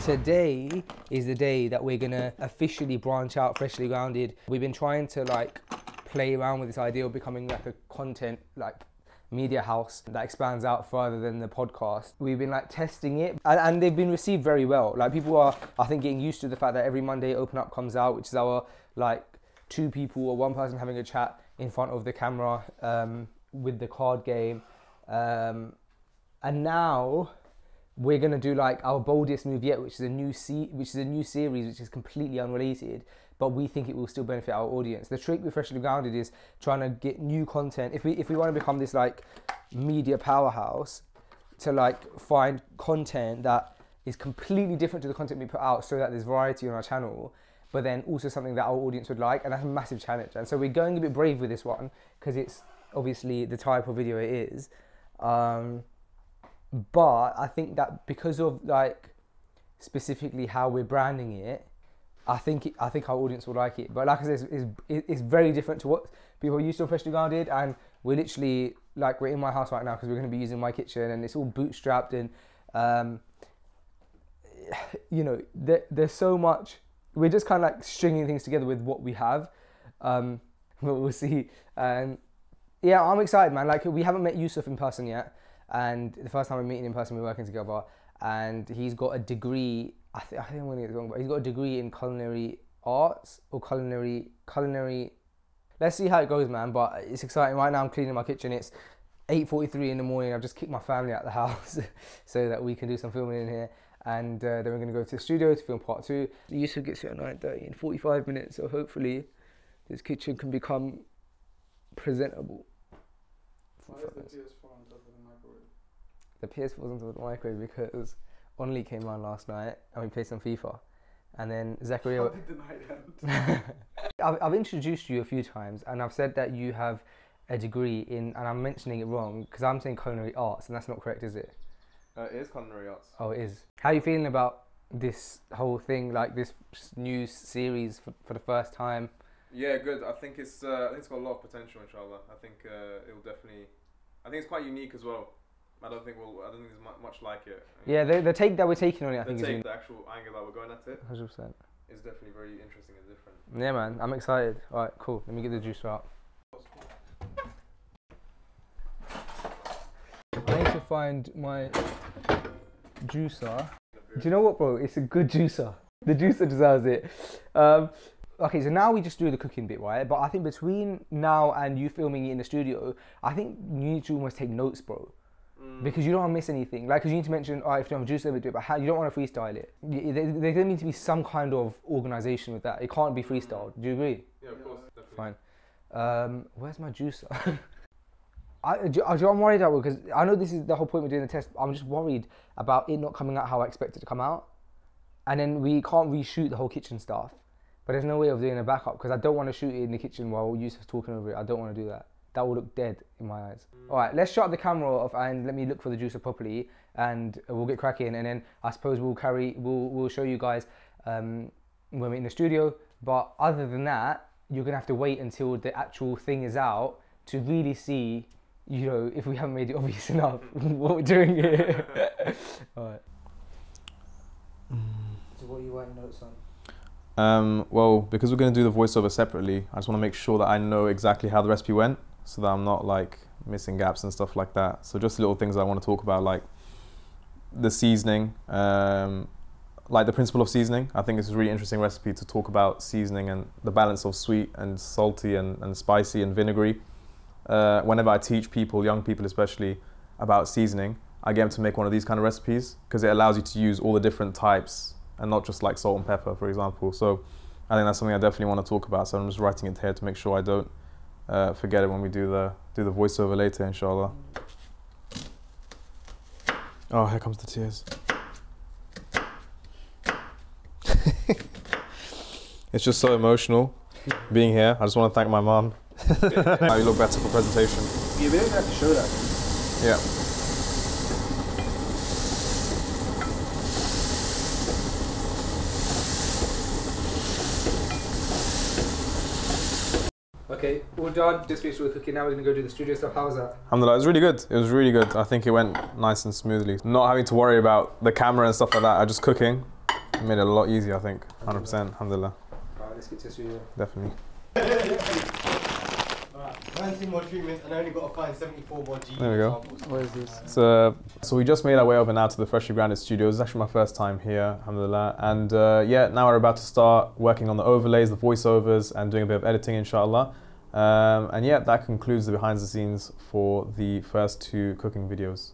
Today is the day that we're gonna officially branch out Freshly Grounded. We've been trying to like play around with this idea of becoming like a content like media house that expands out further than the podcast. We've been like testing it and they've been received very well. Like people are, I think, getting used to the fact that every Monday Open Up comes out, which is our like 2 people or 1 person having a chat in front of the camera with the card game. And now we're gonna do like our boldest move yet, which is a new series, which is completely unrelated, but we think it will still benefit our audience. The trick with Freshly Grounded is trying to get new content. If we want to become this like media powerhouse, to like find content that is completely different to the content we put out, so that there's variety on our channel, but then also something that our audience would like, and that's a massive challenge. And so we're going a bit brave with this one because it's obviously the type of video it is. But I think that because of like specifically how we're branding it, I think our audience will like it. But like I said, it's very different to what people are used to on Freshly Grounded, and we're literally like, we're in my house right now because we're going to be using my kitchen, and it's all bootstrapped, and you know, there's so much. We're just kind of like stringing things together with what we have, but we'll see. And yeah, I'm excited, man. Like, we haven't met Yusuf in person yet, and the first time we're meeting in person, we're working together, and he's got a degree. I think I'm going to get it wrong, but he's got a degree in culinary arts or culinary. Let's see how it goes, man. But it's exciting. Right now, I'm cleaning my kitchen. It's 8:43 in the morning. I've just kicked my family out of the house so that we can do some filming in here. And then we're going to go to the studio to film part 2. Yusuf gets here at 9:30 in 45 minutes. So hopefully this kitchen can become presentable. Why is the PS4 on top of the microwave? The PS4 was on top of the microwave because Only came on last night and we played some FIFA. And then Zachariah... How did the night end? I've introduced you a few times and I've said that you have a degree in, and I'm mentioning it wrong because I'm saying culinary arts, and that's not correct, is it? It is culinary arts. Oh, it is. How are you feeling about this whole thing, like this new series for the first time? Yeah, good. I think it's got a lot of potential, inshallah. I think it will definitely. I think it's quite unique as well. I don't think there's much like it. Yeah, the take that we're taking on it, I think, is the actual angle that we're going at it. 100%. Is definitely very interesting and different. Yeah, man. I'm excited. All right, cool. Let me get the juicer out. I need to find my juicer. Do you know what, bro? It's a good juicer. The juicer deserves it. Okay, so now we just do the cooking bit, right? But I think between now and you filming it in the studio, I think you need to almost take notes, bro. Because you don't want to miss anything. Like, because you need to mention, all right, if you have a juicer, do it, but you don't want to freestyle it. There's going to need to be some kind of organisation with that. It can't be freestyled. Do you agree? Yeah, of course, definitely. Fine. Where's my juicer? I'm worried about, because I know this is the whole point we're doing the test. I'm just worried about it not coming out how I expect it to come out. And then we can't reshoot the whole kitchen stuff. But there's no way of doing a backup, because I don't want to shoot it in the kitchen while Yusuf's talking over it. I don't want to do that. That will look dead in my eyes. All right, let's shut the camera off and let me look for the juicer properly, and we'll get cracking. And then I suppose we'll show you guys when we're in the studio. But other than that, you're gonna have to wait until the actual thing is out to really see, you know, if we haven't made it obvious enough what we're doing here. All right. So what are you writing notes on? Well, because we're going to do the voiceover separately, I just want to make sure that I know exactly how the recipe went, so that I'm not like missing gaps and stuff like that. So just little things I want to talk about, like the seasoning, like the principle of seasoning. I think it's a really interesting recipe to talk about seasoning and the balance of sweet and salty and spicy and vinegary. Whenever I teach people, young people especially, about seasoning, I get them to make one of these kind of recipes because it allows you to use all the different types and not just like salt and pepper, for example. So I think that's something I definitely want to talk about. So I'm just writing it here to make sure I don't forget it when we do the voiceover later, inshallah. Oh, here comes the tears. It's just so emotional being here. I just want to thank my mum. Now you look better for presentation. You really have to show that. Yeah. Okay, all done. Just finished with cooking. Now we're gonna go do the studio stuff. How was that? Alhamdulillah, it was really good. It was really good. I think it went nice and smoothly. Not having to worry about the camera and stuff like that. I just cooking. It made it a lot easier, I think. 100%. Alhamdulillah. Right, let's get to studio. Definitely. 19 more treatments and I only got to find 74 more G. There we go. What is this? So we just made our way over now to the Freshly Grounded Studios. It's actually my first time here, alhamdulillah. And yeah, now we're about to start working on the overlays, the voiceovers, and doing a bit of editing, inshallah. And yeah, that concludes the behind the scenes for the first 2 cooking videos.